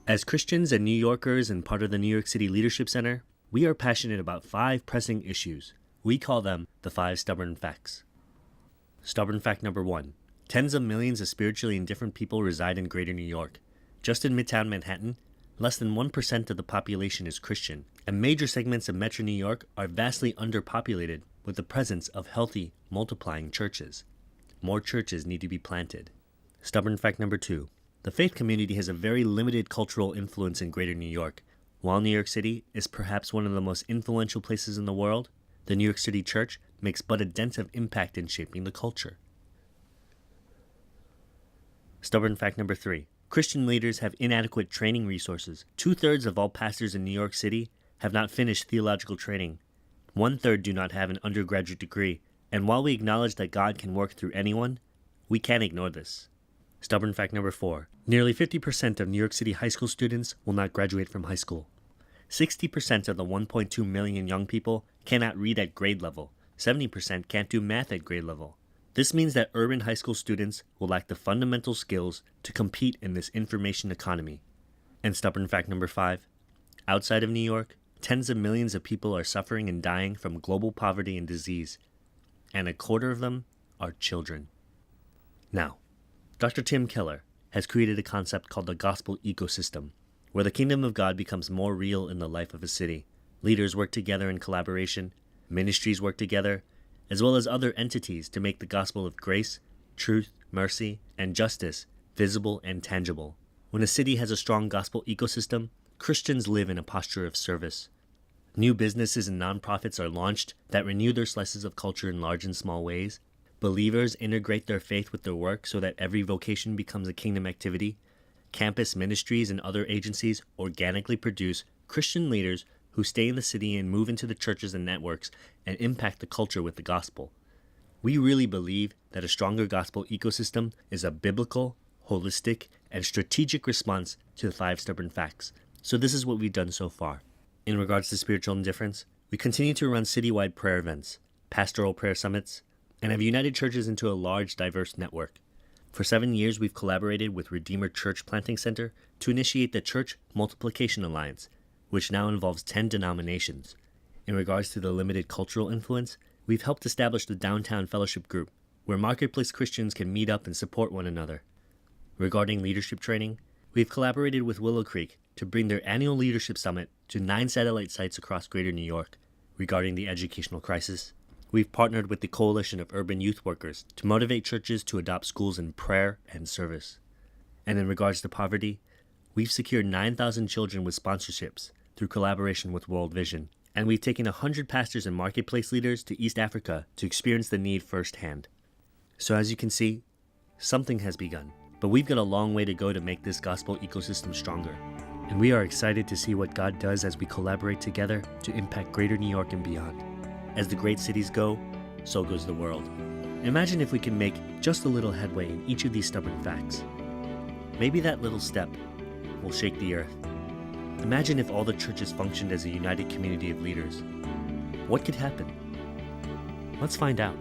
As Christians and New Yorkers and part of the New York City Leadership Center, we are passionate about 5 pressing issues. We call them the 5 stubborn facts. Stubborn fact number 1. Tens of millions of spiritually indifferent people reside in Greater New York. Just in Midtown Manhattan, less than 1% of the population is Christian, and major segments of Metro New York are vastly underpopulated with the presence of healthy, multiplying churches. More churches need to be planted. Stubborn fact number 2. The faith community has a very limited cultural influence in Greater New York. While New York City is perhaps one of the most influential places in the world, the New York City Church makes but a dent of impact in shaping the culture. Stubborn fact number 3. Christian leaders have inadequate training resources. 2/3 of all pastors in New York City have not finished theological training. 1/3 do not have an undergraduate degree. And while we acknowledge that God can work through anyone, we can't ignore this. Stubborn fact number 4. Nearly 50% of New York City high school students will not graduate from high school. 60% of the 1.2 million young people cannot read at grade level. 70% can't do math at grade level. This means that urban high school students will lack the fundamental skills to compete in this information economy. And stubborn fact number 5. Outside of New York, tens of millions of people are suffering and dying from global poverty and disease, and 1/4 of them are children. Now, Dr. Tim Keller has created a concept called the gospel ecosystem, where the kingdom of God becomes more real in the life of a city. Leaders work together in collaboration, ministries work together, as well as other entities to make the gospel of grace, truth, mercy, and justice visible and tangible. When a city has a strong gospel ecosystem, Christians live in a posture of service. New businesses and nonprofits are launched that renew their slices of culture in large and small ways. Believers integrate their faith with their work so that every vocation becomes a kingdom activity. Campus ministries and other agencies organically produce Christian leaders who stay in the city and move into the churches and networks and impact the culture with the gospel. We really believe that a stronger gospel ecosystem is a biblical, holistic, and strategic response to the 5 stubborn facts. So this is what we've done so far. In regards to spiritual indifference, we continue to run citywide prayer events, pastoral prayer summits, and have united churches into a large, diverse network. For 7 years, we've collaborated with Redeemer Church Planting Center to initiate the Church Multiplication Alliance, which now involves 10 denominations. In regards to the limited cultural influence, we've helped establish the Downtown Fellowship Group, where marketplace Christians can meet up and support one another. Regarding leadership training, we've collaborated with Willow Creek to bring their annual leadership summit to 9 satellite sites across Greater New York. Regarding the educational crisis, we've partnered with the Coalition of Urban Youth Workers to motivate churches to adopt schools in prayer and service. And in regards to poverty, we've secured 9,000 children with sponsorships through collaboration with World Vision. And we've taken 100 pastors and marketplace leaders to East Africa to experience the need firsthand. So as you can see, something has begun. But we've got a long way to go to make this gospel ecosystem stronger. And we are excited to see what God does as we collaborate together to impact Greater New York and beyond. As the great cities go, so goes the world. Imagine if we can make just a little headway in each of these stubborn facts. Maybe that little step will shake the earth. Imagine if all the churches functioned as a united community of leaders. What could happen? Let's find out.